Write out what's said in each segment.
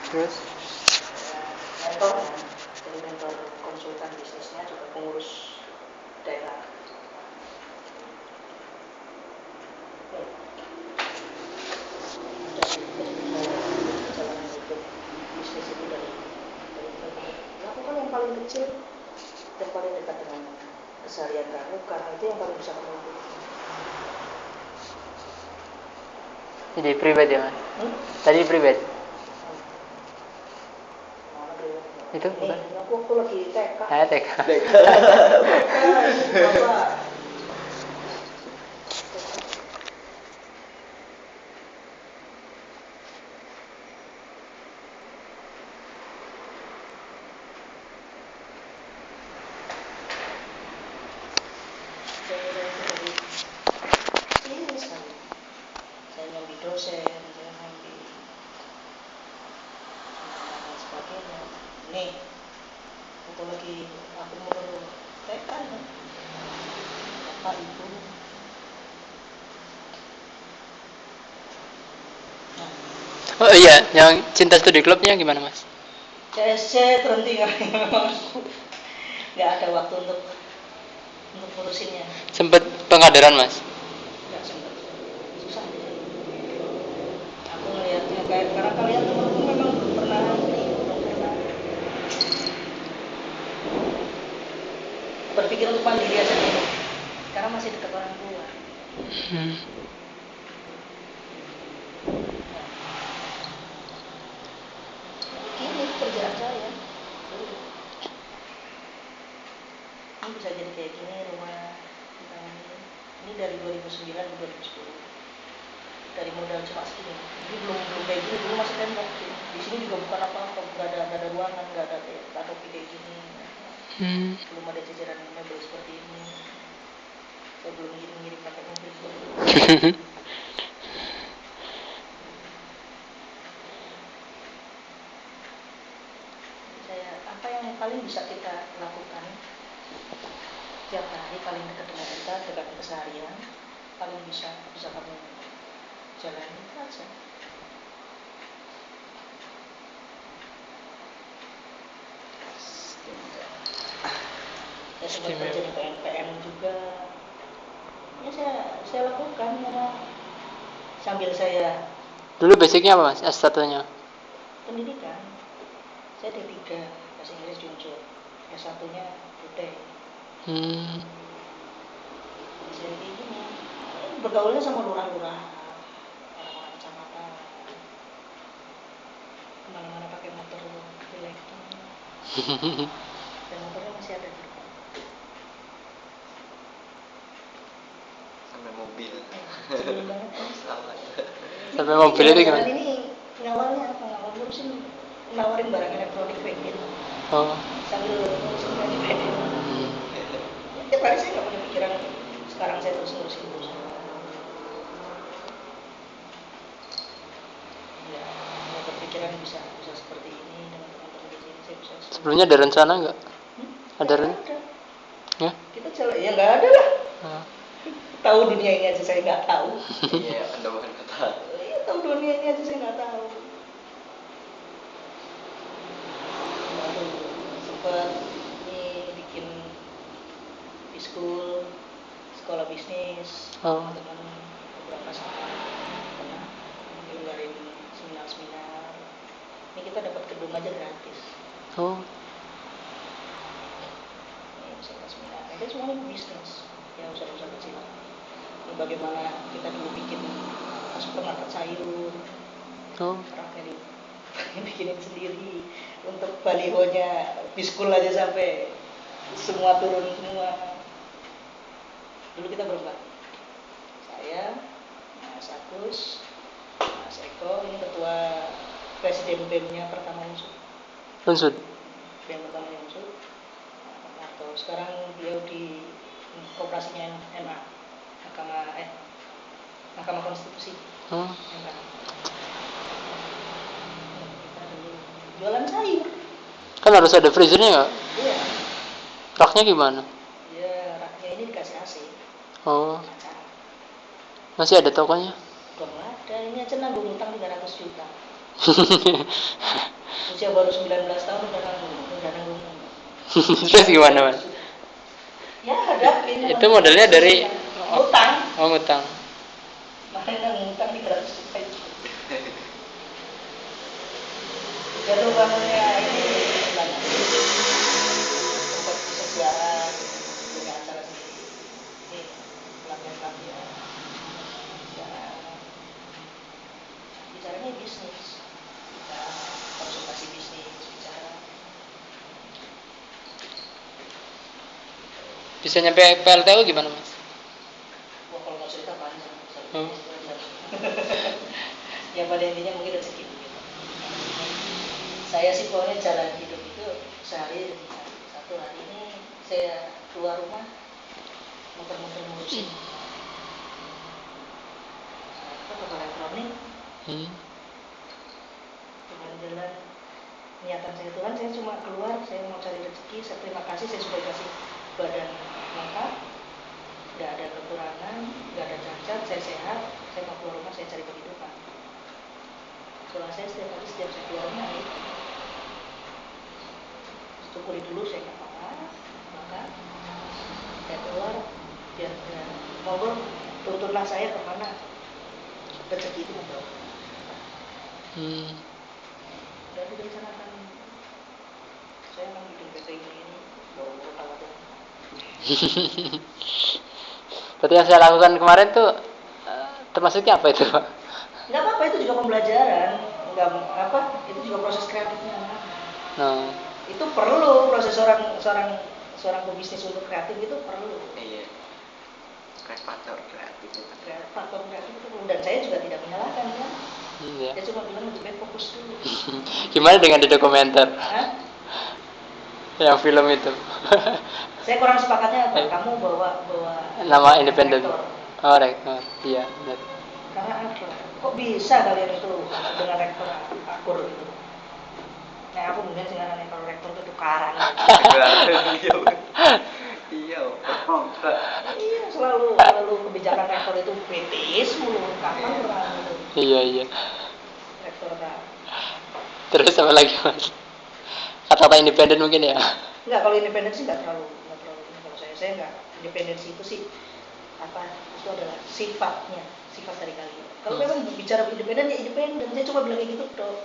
Terus mentor ya, jadi mentor konsultan bisnisnya juga pengurus daerah. Ada perjalanan hidup bisnis itu dari lakukan yang paling kecil, yang paling dekat dengan keseharian kamu, karena itu yang paling bisa kamu lakukan. jadi pribadi ya mas? Tadi pribadi? Itu bukan? Aku waktu lagi TK. TK. Saya nyambi dosen, saya nyambi dan sebagainya. Nih, waktu lagi aku mau TK kan, Bapak Ibu. Oh iya, yang Cinta Studi Clubnya gimana mas? Saya terhenti memang nggak ada waktu untuk ngurusinnya. Sempet pengkaderan mas? Nggak sempat, susah. Aku ngelihatnya kayak karena kalian temanku memang belum pernah berpikir untuk mandiri aja dulu, karena masih dekat orang tua. Ini kerjaan saya. Ini bisa jadi kayak gini rumah kita ini dari 2009 ke 2010. Dari modal cuma segini. Jadi belum kayak gini, dulu masih tembok. Di sini juga bukan apa-apa, nggak ada ruangan, nggak ada kanopi kayak gini. Belum ada jajaran mebel seperti ini. Saya belum ngirim pakai mobil. Apa yang paling bisa kita lakukan tiap hari, paling dekat dengan kita, dekat keseharian, paling bisa kamu jalani itu aja. Ya sempat kerja di PNPM juga. Ya saya lakukan karena sambil saya. Dulu basicnya apa mas? S1-nya? Pendidikan. Saya D3 bahasa Inggris Junjur. S1-nya Budaya. Saya kayak gini. Bergaulnya sama lurah-lurah, orang-orang kecamatan. Kemana-mana pakai motor jelek. Dan motornya masih ada di depan. Sampai mobil. Sebelum banget. Sampai mobil itu gimana? Ini ngawalnya apa? Ngawal ngurusin, nawarin barang elektronik kredit. Sambil ngurusin kredit. Tiap hari saya nggak punya pikiran. Sekarang saya terus ngurusin itu. Ya, berpikiran bisa seperti ini dengan teman-teman di sini, saya bisa. Sebelumnya ada rencana nggak? Ada rencana? Ya? Kita ya nggak ada lah. Tahu dunia ini aja saya nggak tahu. Iya, Anda bukan kata. Iya, tahu dunia ini aja saya nggak tahu. Baru sempat bikin school, sekolah bisnis, dengan beberapa saat pernah ngelenggarin seminar. Ini kita dapat gedung aja gratis. Ini usaha seminar, itu semuanya bisnis, ya usaha-usaha kecil. Ini bagaimana kita dulu bikin supermarket sayur, orang bikinin sendiri, untuk balihonya biskul aja sampai semua turun semua. Dulu kita berempat, saya, Mas Agus, Mas Eko, ini ketua presiden BEM-nya pertama Unsud. BEM pertama Unsud. Atau sekarang beliau di koperasinya MA, Mahkamah Konstitusi. MA. Kita dulu jualan sayur. Kan harus ada freezernya nggak? Iya. Raknya gimana? Ya, raknya ini dikasih AC. Masih ada tokonya? Belum ada, ini aja nanggung utang 300 juta. Usia baru 19 tahun udah nanggung. Terus gimana mas? Ya hadapin. Itu modelnya dari ngutang. Oh ngutang. Makanya ngutang 300 juta. Jatuh bangunnya ini banyak. Tempat sosial, punya acara sendiri. Ini pelatihan. Bicaranya bisnis. Kita konsultasi bisnis, bicara. Bisa nyampe PLTU gimana mas? Wah kalau mau cerita panjang. Oh. Ya pada intinya mungkin rezeki. Saya sih pokoknya jalan hidup itu sehari satu hari ini saya keluar rumah muter-muter ngurusin toko elektronik, jalan-jalan. Niatan saya Tuhan, saya cuma keluar, saya mau cari rezeki. Saya terima kasih, saya sudah kasih badan lengkap, nggak ada kekurangan, nggak ada cacat, saya sehat. Saya mau keluar rumah, saya cari kehidupan. Soalnya saya setiap hari setiap saya keluar rumah itu syukuri dulu saya nggak apa-apa, maka saya keluar biar ngobrol tuntunlah saya kemana rezeki itu membawa. Dan direncanakan saya akan bikin PT ini bawa tawar. Berarti yang saya lakukan kemarin tuh termasuknya apa itu pak? Nggak apa-apa, itu juga pembelajaran. Nggak apa, itu juga proses kreatifnya. Itu perlu proses seorang pebisnis untuk kreatif itu perlu. Iya. Faktor kreatif. Faktor kreatif itu perlu, dan saya juga tidak menyalahkan ya. Iya. Saya cuma bilang lebih baik fokus dulu. Gimana dengan di dokumenter? Hah? Yang film itu? Saya kurang sepakatnya apa? Kamu bawa Nama independen. rektor. Oh rektor, iya benar. Karena apa? Kok bisa kalian itu dengan rektor akur gitu? Nah aku mungkin dengan kalau rektor itu tukaran. Iya. Iya selalu kebijakan rektor itu kritis mulu. Kapan pernah itu? Iya. Rektor kan. Terus apa lagi mas? Kata-kata independen mungkin ya? Enggak, kalau independen sih nggak terlalu ini. Kalau saya nggak, independensi itu sih apa? Itu adalah sifat dari kalian. Kalau memang bicara independen ya independen. Saya cuma bilang kayak gitu dong.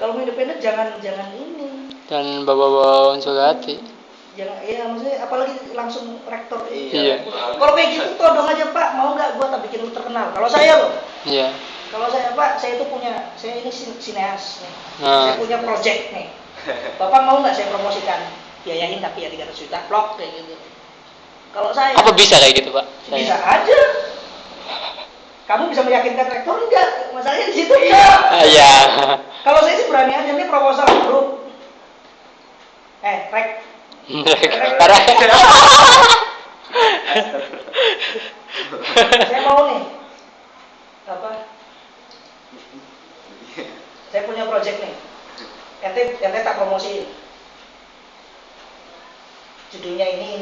Kalau mau independen jangan ini. Dan bawa-bawa unsur hati. Jangan, ya maksudnya apalagi langsung rektor. Iya. Kalau kayak gitu todong aja Pak, mau nggak gua tak bikin lu terkenal. Kalau saya loh. Iya. Kalau saya Pak, saya ini sineas nih. Saya punya project nih. Bapak mau nggak saya promosikan? Biayain tapi ya 300 juta blok kayak gitu. Kalau saya apa bisa kayak gitu Pak? Bisa aja. Kamu bisa meyakinkan rektor enggak? Masalahnya di situ enggak. Iya. Kalau saya sih berani aja nih proposal grup. Rek. Saya mau nih. Apa? Saya punya project nih. Ente tak promosiin. Judulnya ini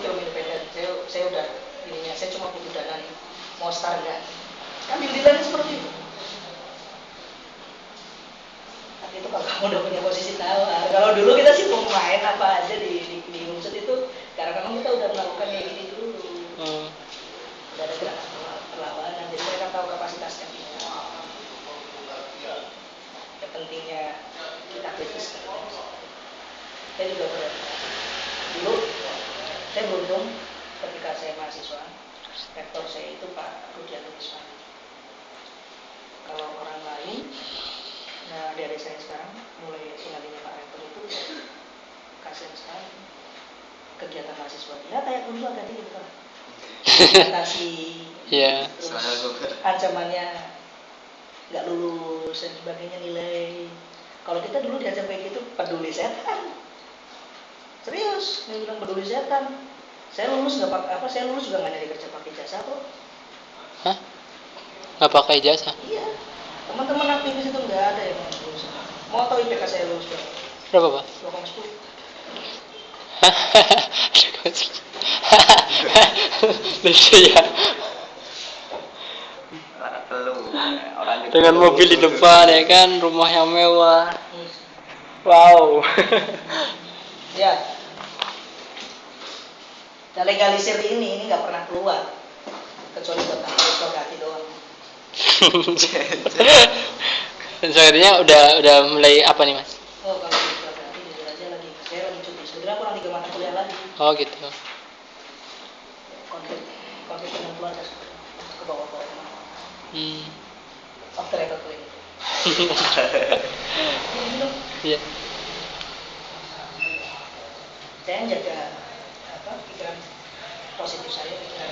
film independen. Saya udah ininya, saya cuma butuh dana nih. Mau start enggak? Kan deal-dealannya seperti itu. Tapi itu kalau kamu udah punya posisi tawar. Kalau dulu kita sih mau main apa aja di Unsur itu, karena memang kita udah melakukan kayak gini dulu. Udah ada gerakan perlawanan, jadi mereka tahu kapasitasnya. Ya pentingnya kita kritis. Saya juga berani. Dulu saya beruntung ketika saya mahasiswa, rektor saya itu Pak Rudianto Wisman. Kalau orang lain, nah adik-adik saya sekarang mulai sinalinya Pak rektor itu kasihan sekali kegiatan mahasiswa. Ya kayak dulu tadi gitu kan. Presentasi, terus ancamannya nggak lulus dan sebagainya nilai. Kalau kita dulu diajar kayak gitu peduli setan. Serius, dia bilang peduli setan. Saya lulus nggak pakai apa? Saya lulus juga nggak nyari kerja pakai jasa kok. Hah? Nggak pakai jasa? Iya. Teman-teman aktivis itu nggak ada yang lulus. Mau tahu IPK saya lulus berapa? Berapa Pak? 2,10. Lucu ya. Orang dengan mobil di depan ya kan, rumah yang mewah. Wow. Ya. Nah, legalisir ini nggak pernah keluar kecuali buat Suragati doang. Sebenarnya udah mulai apa nih Mas? Oh, kalau di Suragati jujur aja saya lagi cuti. Sebenarnya kurang 3 mata kuliah lagi. Oh gitu. Konflik dengan keluarga ke bawah-bawah kemana. Hmm. Off the record ini. Iya. Saya jaga pikiran positif saya, pikiran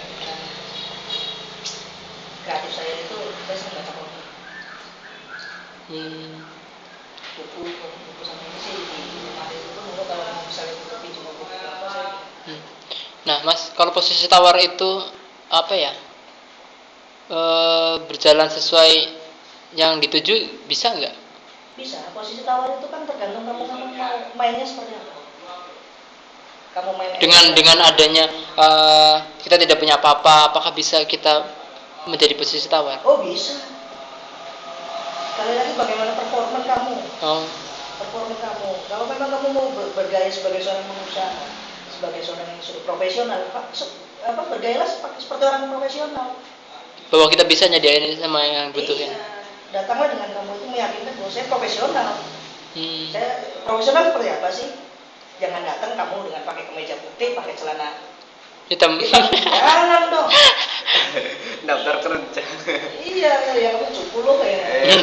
kreatif saya itu saya sering baca komik, buku sama ini sih di rumah itu dulu kalau misalnya buku pinjam buku apa saya. Nah Mas, kalau posisi tawar itu apa ya? Berjalan sesuai yang dituju bisa nggak? Bisa, posisi tawar itu kan tergantung kamu mau mainnya seperti apa. Kamu main Dengan adanya kita tidak punya apa-apa, apakah bisa kita menjadi posisi tawar? Oh bisa. Sekali lagi bagaimana performa kamu. Oh. Performa kamu. Kalau memang kamu mau bergaya sebagai seorang pengusaha, sebagai seorang yang sudah profesional, bergayalah seperti orang profesional. Bahwa kita bisa nyediain sama yang butuhin. Iya. Datanglah dengan kamu itu meyakinkan bahwa saya profesional. Saya profesional seperti apa sih? Jangan datang kamu dengan pakai kemeja putih, pakai celana hitam. Jangan dong. Daftar kerja. Iya, yang cukup lo kayak.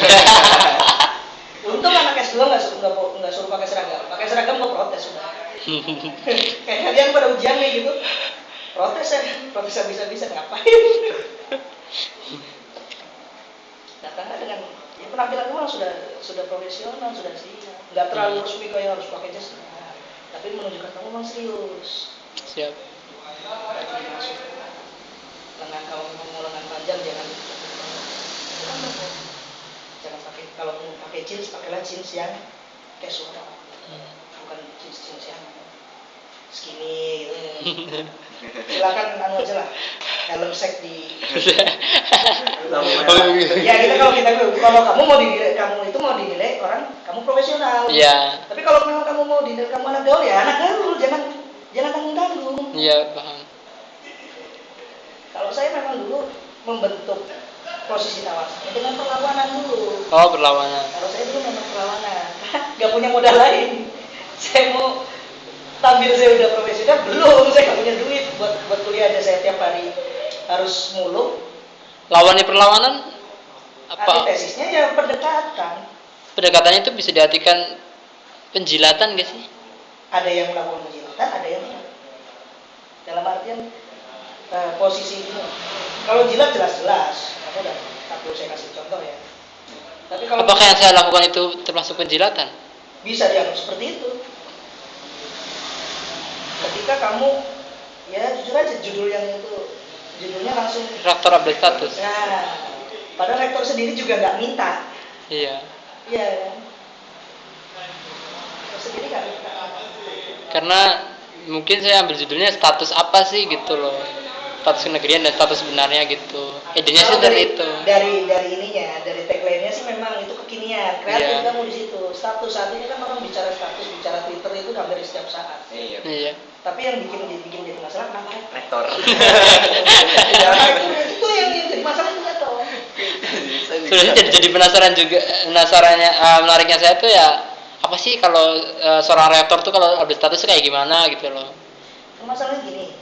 Untung anak S2 nggak suruh pakai seragam. Pakai seragam gue protes sudah. Kayak kalian pada ujian nih gitu. Protes bisa ngapain? Datanglah dengan penampilan memang sudah profesional, sudah siap. Nggak terlalu resmi kayak harus pakai jas. Tapi menunjukkan kamu memang serius. Siap. Jadi masuk. Lengan kalau mau lengan panjang jangan pakai, kalau mau pakai jeans pakailah jeans yang casual, bukan jeans yang skinny gitu. Silakan aja lah helm sek di ya kalau kamu mau dinilai orang kamu profesional. Iya. Tapi kalau memang kamu mau dinilai kamu anak gaul ya anak gaul, jangan tanggung. Iya, paham. Kalau saya memang dulu membentuk posisi tawar dengan perlawanan dulu. Oh, perlawanan. Kalau saya dulu memang perlawanan, nggak punya modal lain. Saya mau tampil saya udah profesional, belum, saya nggak punya duit buat kuliah aja, saya tiap hari harus muluk. Lawan di perlawanan apa? Antitesisnya ya pendekatan. Pendekatannya itu bisa diartikan penjilatan gak sih? Ada yang melakukan penjilatan, ada yang tidak. Dalam artian posisi ini. Kalau jilat jelas-jelas, aku udah tak perlu saya kasih contoh ya. Tapi kalau apakah yang saya lakukan itu termasuk penjilatan? Bisa dianggap seperti itu. Ketika kamu, ya jujur aja judulnya langsung Rektor update status. Nah, padahal rektor sendiri juga nggak minta. Iya. Iya. Rektor sendiri nggak minta. Karena mungkin saya ambil judulnya status apa sih gitu loh. Status kenegerian dan status sebenarnya gitu. Idenya sih dari itu. Dari ininya, dari tagline-nya sih memang itu kekinian. Kreatif kamu di situ. Status saat ini kan orang bicara status, bicara Twitter itu hampir setiap saat. Iya. Tapi yang bikin jadi masalah kenapa rektor? Itu yang jadi masalah juga toh. Sebenarnya jadi penasaran juga. Menariknya saya tuh ya apa sih kalau seorang rektor tuh kalau update status kayak gimana gitu loh. Masalahnya gini.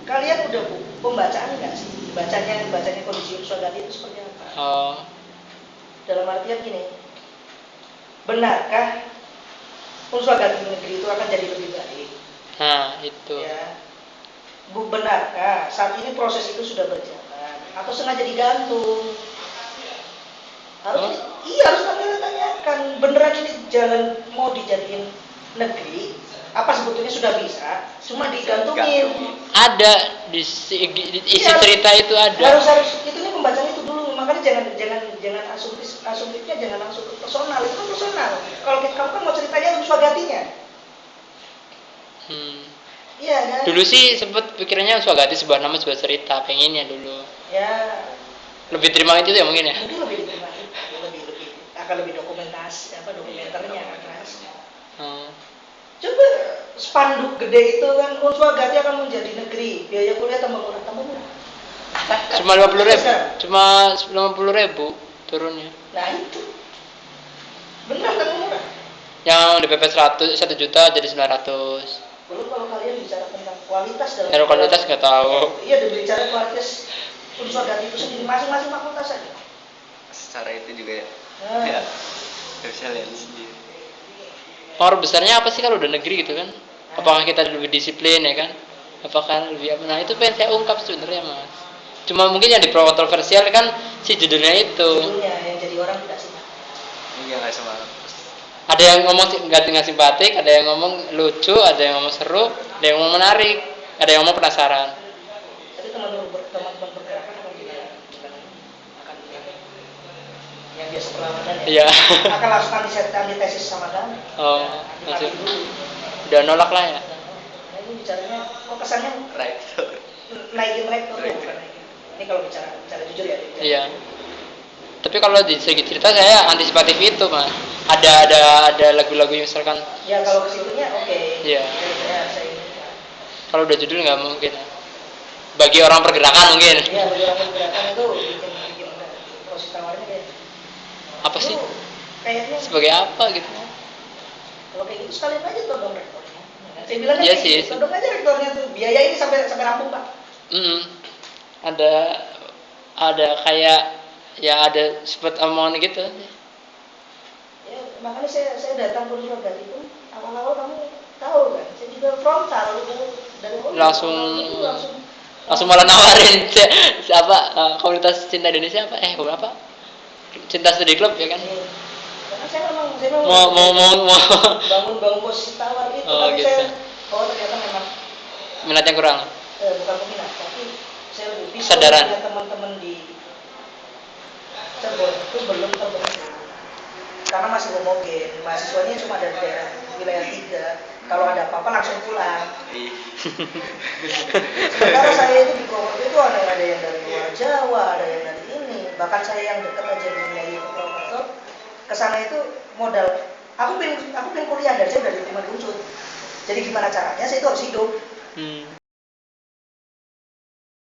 Kalian udah pembacaan nggak sih? Bacanya kondisi Suragati itu seperti apa? Oh. Dalam artian gini, benarkah Suragati negeri itu akan jadi lebih baik? Nah itu. Ya. Benarkah saat ini proses itu sudah berjalan atau sengaja digantung? Harus tanyakan. Beneran ini jalan mau dijadiin negeri? Apa sebetulnya sudah bisa, cuma digantungin? Ada di isi cerita itu ada. Harus itu nih pembacaan itu dulu, makanya jangan asumtifnya jangan langsung ke personal, itu kan personal. Kalau kamu kan mau ceritanya Suragatinya. Iya kan? Dulu sih sempet pikirannya Suragati sebuah nama sebuah cerita, pengennya dulu. Ya. Lebih terima itu ya mungkin ya. Mungkin lebih diterima. akan lebih dokumenternya kan Mas. Oh. Coba spanduk gede itu kan Unsur Agati akan menjadi negeri, biaya kuliah tambah murah. Cuma 50.000, cuma 50.000 turunnya. Nah itu beneran tambah murah. Yang DPP 1 juta jadi 900. Belum kalau kalian bicara tentang kualitas dalam Kalau kualitas nggak tahu. Iya, berbicara kualitas Unsur Agati itu sendiri masing-masing fakultas saja. Secara itu juga ya. Nah, Ya. Gak bisa lihat sendiri. Pengaruh besarnya apa sih kalau udah negeri gitu kan? Apakah kita lebih disiplin ya kan? Apakah lebih apa? Nah itu pengen saya ungkap sebenarnya Mas. Cuma mungkin yang kontroversial kan si judulnya itu. judulnya yang jadi orang tidak simpati. Iya nggak semangat. Ada yang ngomong nggak simpatik, ada yang ngomong lucu, ada yang ngomong seru, ada yang ngomong menarik, ada yang ngomong penasaran. Tapi teman-teman bergerakan akan juga akan yang biasa perlawanan ya. Iya. Akan langsung antitesis sama kamu. Oh, Antipati masuk. dulu. Udah nolak lah ya. Nah ini bicaranya kok kesannya Rektor. naikin rektor ya, bukan naikin. Ini kalau bicara jujur ya. Iya. Tapi kalau di segi cerita saya antisipatif itu Mas. Ada lagu-lagu yang misalkan. Ya kalau kesitunya oke. Iya. Saya Kalau udah judul nggak mungkin. Bagi orang pergerakan mungkin. Iya, bagi orang pergerakan itu bikin proses tawarnya kayak Apa sih? kayaknya Sebagai apa gitu? kalau kayak gitu sekalian aja todong rektornya. Saya bilang kan Iya kayak sih. gitu, todong aja rektornya tuh. Biaya ini sampai rampung Pak. Ada kayak ya ada seperti omongan gitu. Ya, makanya saya datang ke Unsur Agati itu awal-awal kamu tahu kan, saya juga frontal dari langsung malah nawarin komunitas cinta Indonesia apa cinta studi klub ya kan. Karena saya memang mau bangun posisi tawar itu, Oh, tapi gitu. ternyata memang Minat yang kurang. bukan peminat, tapi saya lebih bisa Sadaran. punya teman-teman di Cirebon itu belum terbentuk karena masih homogen, mahasiswanya cuma dari daerah wilayah 3, kalau ada apa-apa langsung pulang. Sementara saya itu di Purwokerto itu ada yang dari luar Jawa, ada yang dari ini, bahkan saya yang dekat aja di wilayah itu Purwokerto, kesana itu modal, aku pengen kuliah dan saya udah diterima di Unsur. Jadi gimana caranya? Saya itu harus hidup.